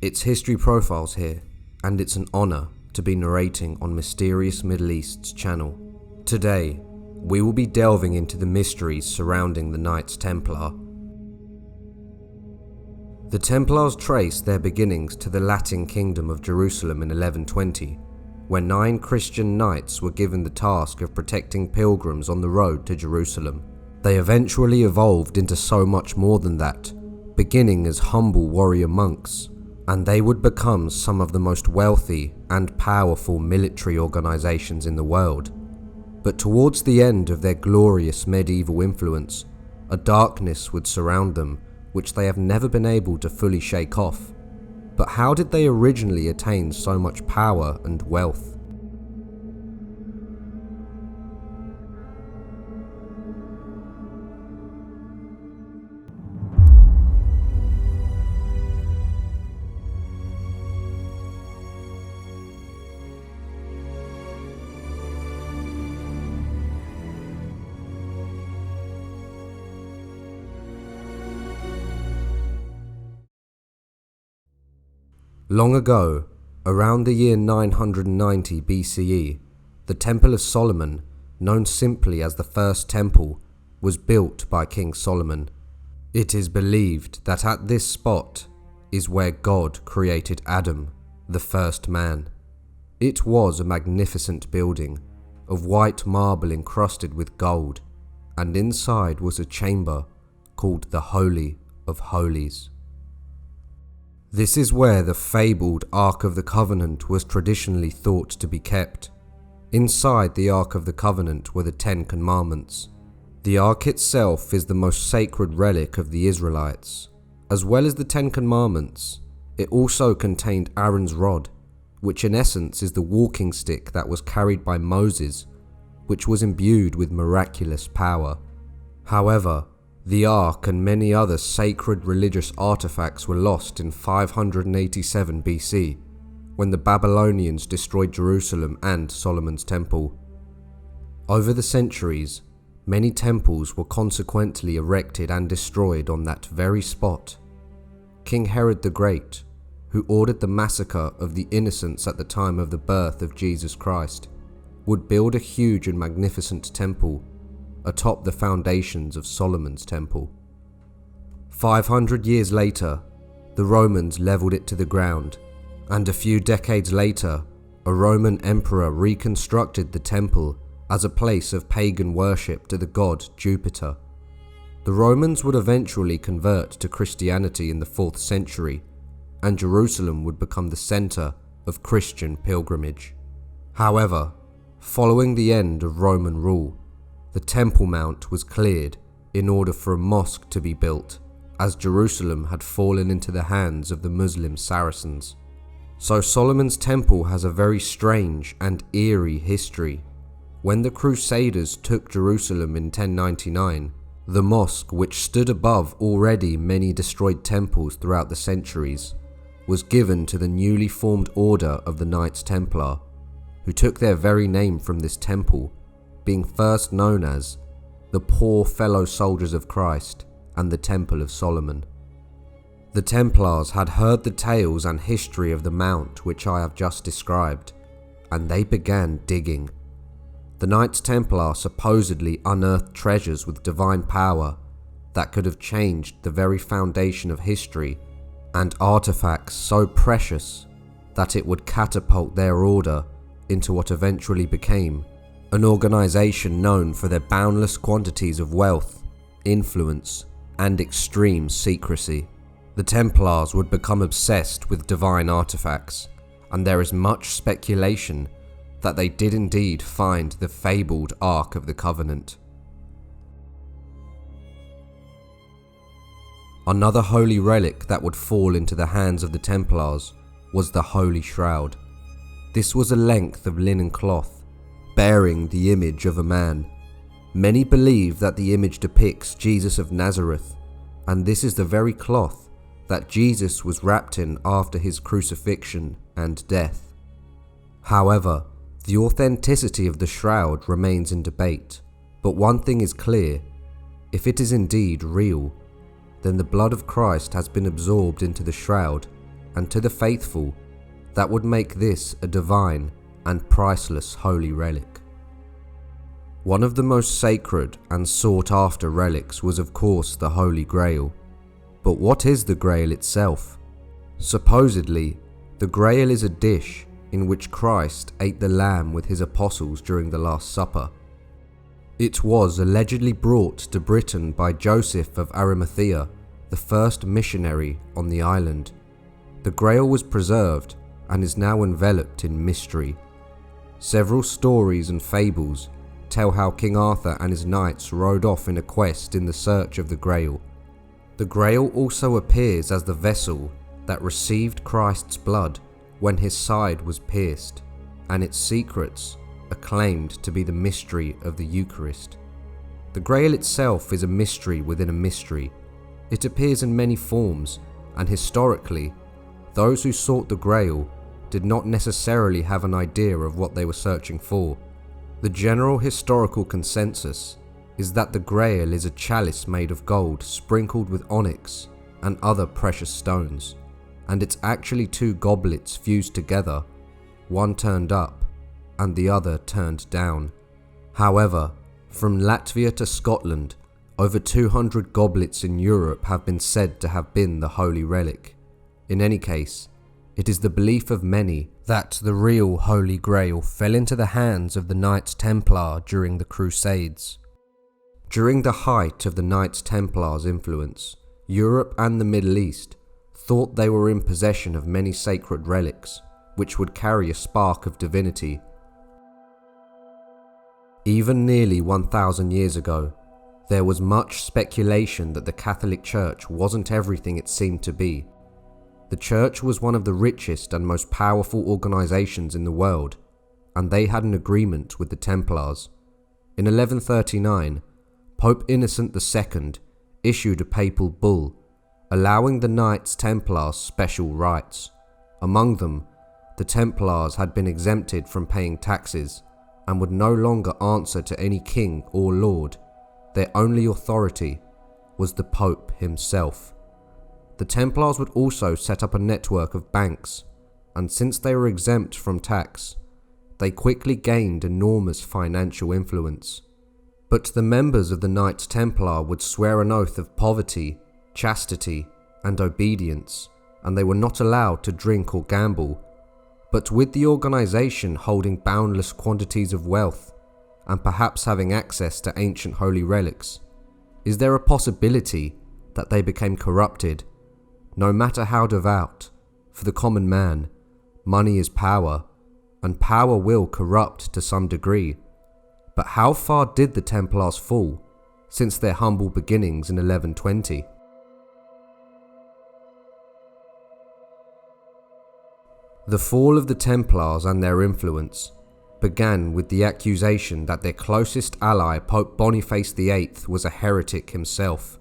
It's History Profiles here, and it's an honor to be narrating on Mysterious Middle East's channel. Today, we will be delving into the mysteries surrounding the Knights Templar. The Templars trace their beginnings to the Latin Kingdom of Jerusalem in 1120, where 9 Christian knights were given the task of protecting pilgrims on the road to Jerusalem. They eventually evolved into so much more than that, beginning as humble warrior monks, and they would become some of the most wealthy and powerful military organizations in the world. But towards the end of their glorious medieval influence, a darkness would surround them which they have never been able to fully shake off. But how did they originally attain so much power and wealth? Long ago, around the year 990 BCE, the Temple of Solomon, known simply as the First Temple, was built by King Solomon. It is believed that at this spot is where God created Adam, the first man. It was a magnificent building of white marble encrusted with gold, and inside was a chamber called the Holy of Holies. This is where the fabled Ark of the Covenant was traditionally thought to be kept. Inside the Ark of the Covenant were the 10 Commandments. The Ark itself is the most sacred relic of the Israelites. As well as the 10 Commandments, it also contained Aaron's rod, which in essence is the walking stick that was carried by Moses, which was imbued with miraculous power. However, the Ark and many other sacred religious artifacts were lost in 587 BC, when the Babylonians destroyed Jerusalem and Solomon's Temple. Over the centuries, many temples were consequently erected and destroyed on that very spot. King Herod the Great, who ordered the massacre of the innocents at the time of the birth of Jesus Christ, would build a huge and magnificent temple atop the foundations of Solomon's Temple. 500 years later, the Romans leveled it to the ground, and a few decades later, a Roman emperor reconstructed the temple as a place of pagan worship to the god Jupiter. The Romans would eventually convert to Christianity in the 4th century, and Jerusalem would become the center of Christian pilgrimage. However, following the end of Roman rule, the Temple Mount was cleared in order for a mosque to be built, as Jerusalem had fallen into the hands of the Muslim Saracens. So Solomon's Temple has a very strange and eerie history. When the Crusaders took Jerusalem in 1099, the mosque, which stood above already many destroyed temples throughout the centuries, was given to the newly formed order of the Knights Templar, who took their very name from this temple, being first known as the Poor Fellow Soldiers of Christ and the Temple of Solomon. The Templars had heard the tales and history of the mount which I have just described, and they began digging. The Knights Templar supposedly unearthed treasures with divine power that could have changed the very foundation of history, and artifacts so precious that it would catapult their order into what eventually became an organization known for their boundless quantities of wealth, influence, and extreme secrecy. The Templars would become obsessed with divine artifacts, and there is much speculation that they did indeed find the fabled Ark of the Covenant. Another holy relic that would fall into the hands of the Templars was the Holy Shroud. This was a length of linen cloth bearing the image of a man. Many believe that the image depicts Jesus of Nazareth, and this is the very cloth that Jesus was wrapped in after his crucifixion and death. However, the authenticity of the shroud remains in debate, but one thing is clear: if it is indeed real, then the blood of Christ has been absorbed into the shroud and to the faithful that would make this a divine and priceless holy relic. One of the most sacred and sought after relics was of course the Holy Grail. But what is the Grail itself? Supposedly, the Grail is a dish in which Christ ate the lamb with his apostles during the Last Supper. It was allegedly brought to Britain by Joseph of Arimathea, the first missionary on the island. The Grail was preserved and is now enveloped in mystery. Several stories and fables tell how King Arthur and his knights rode off in a quest in the search of the Grail. The Grail also appears as the vessel that received Christ's blood when his side was pierced, and its secrets are claimed to be the mystery of the Eucharist. The Grail itself is a mystery within a mystery. It appears in many forms, and historically, those who sought the Grail did not necessarily have an idea of what they were searching for. The general historical consensus is that the Grail is a chalice made of gold sprinkled with onyx and other precious stones, and it's actually two goblets fused together, one turned up and the other turned down. However, from Latvia to Scotland, over 200 goblets in Europe have been said to have been the holy relic. In any case, it is the belief of many that the real Holy Grail fell into the hands of the Knights Templar during the Crusades. During the height of the Knights Templars' influence, Europe and the Middle East thought they were in possession of many sacred relics, which would carry a spark of divinity. Even nearly 1,000 years ago, there was much speculation that the Catholic Church wasn't everything it seemed to be. The Church was one of the richest and most powerful organizations in the world, and they had an agreement with the Templars. In 1139, Pope Innocent II issued a papal bull, allowing the Knights Templar special rights. Among them, the Templars had been exempted from paying taxes, and would no longer answer to any king or lord. Their only authority was the Pope himself. The Templars would also set up a network of banks, and since they were exempt from tax, they quickly gained enormous financial influence. But the members of the Knights Templar would swear an oath of poverty, chastity, and obedience, and they were not allowed to drink or gamble. But with the organization holding boundless quantities of wealth, and perhaps having access to ancient holy relics, is there a possibility that they became corrupted? No matter how devout, for the common man, money is power, and power will corrupt to some degree. But how far did the Templars fall since their humble beginnings in 1120? The fall of the Templars and their influence began with the accusation that their closest ally, Pope Boniface VIII, was a heretic himself.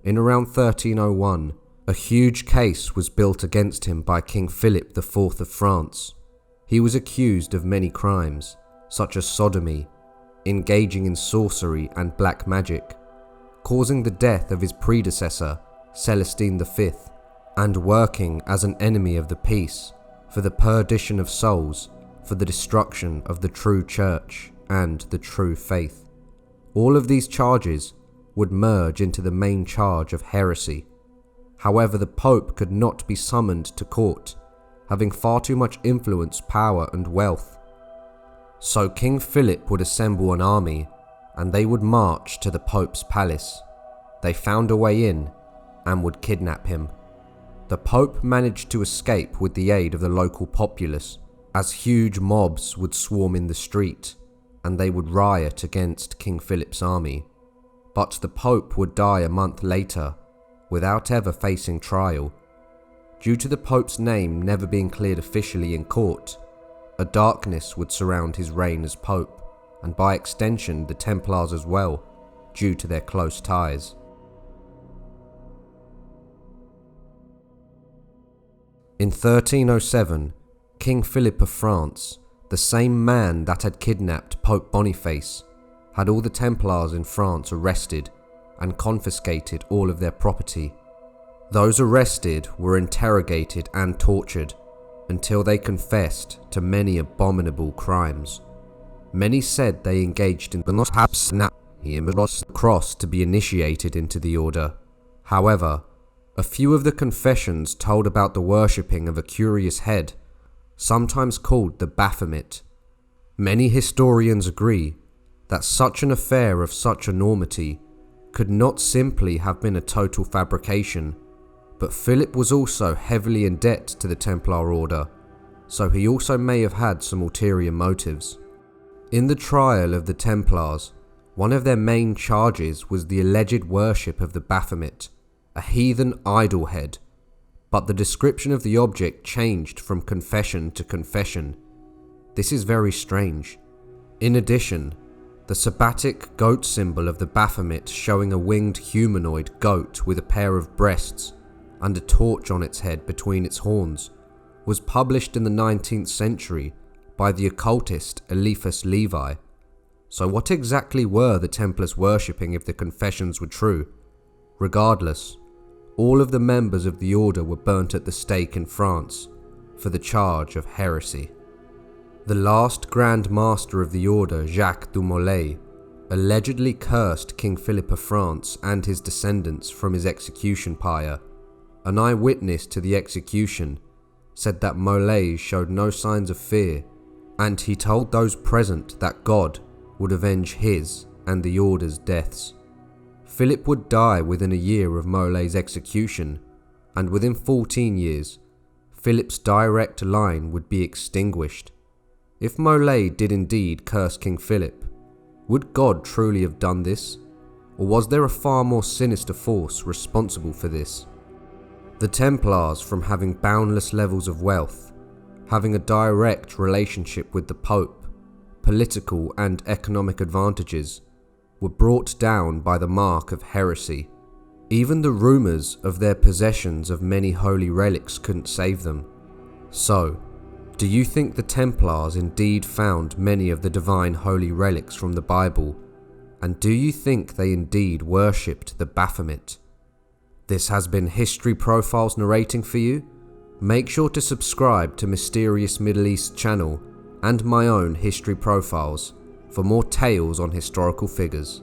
In around 1301, a huge case was built against him by King Philip IV of France. He was accused of many crimes, such as sodomy, engaging in sorcery and black magic, causing the death of his predecessor, Celestine V, and working as an enemy of the peace, for the perdition of souls, for the destruction of the true church and the true faith. All of these charges would merge into the main charge of heresy. However, the Pope could not be summoned to court, having far too much influence, power, and wealth. So King Philip would assemble an army, and they would march to the Pope's palace. They found a way in, and would kidnap him. The Pope managed to escape with the aid of the local populace, as huge mobs would swarm in the street, and they would riot against King Philip's army. But the Pope would die a month later, without ever facing trial. Due to the Pope's name never being cleared officially in court, a darkness would surround his reign as Pope, and by extension the Templars as well, due to their close ties. In 1307, King Philip of France, the same man that had kidnapped Pope Boniface, had all the Templars in France arrested and confiscated all of their property. Those arrested were interrogated and tortured until they confessed to many abominable crimes. Many said they engaged in the cross to be initiated into the order. However, a few of the confessions told about the worshipping of a curious head, sometimes called the Baphomet. Many historians agree that such an affair of such enormity could not simply have been a total fabrication, but Philip was also heavily in debt to the Templar order, so he also may have had some ulterior motives. In the trial of the Templars, one of their main charges was the alleged worship of the Baphomet, a heathen idol head, but the description of the object changed from confession to confession. This is very strange. In addition, the Sabbatic goat symbol of the Baphomet, showing a winged humanoid goat with a pair of breasts and a torch on its head between its horns, was published in the 19th century by the occultist Eliphas Levi. So what exactly were the Templars worshipping if the confessions were true? Regardless, all of the members of the order were burnt at the stake in France for the charge of heresy. The last Grand Master of the order, Jacques du Molay, allegedly cursed King Philip of France and his descendants from his execution pyre. An eyewitness to the execution said that Molay showed no signs of fear, and he told those present that God would avenge his and the order's deaths. Philip would die within a year of Molay's execution, and within 14 years, Philip's direct line would be extinguished. If Molay did indeed curse King Philip, would God truly have done this, or was there a far more sinister force responsible for this? The Templars, from having boundless levels of wealth, having a direct relationship with the Pope, political and economic advantages, were brought down by the mark of heresy. Even the rumours of their possessions of many holy relics couldn't save them. So, do you think the Templars indeed found many of the divine holy relics from the Bible? And do you think they indeed worshipped the Baphomet? This has been History Profiles narrating for you. Make sure to subscribe to Mysterious Middle East channel and my own History Profiles for more tales on historical figures.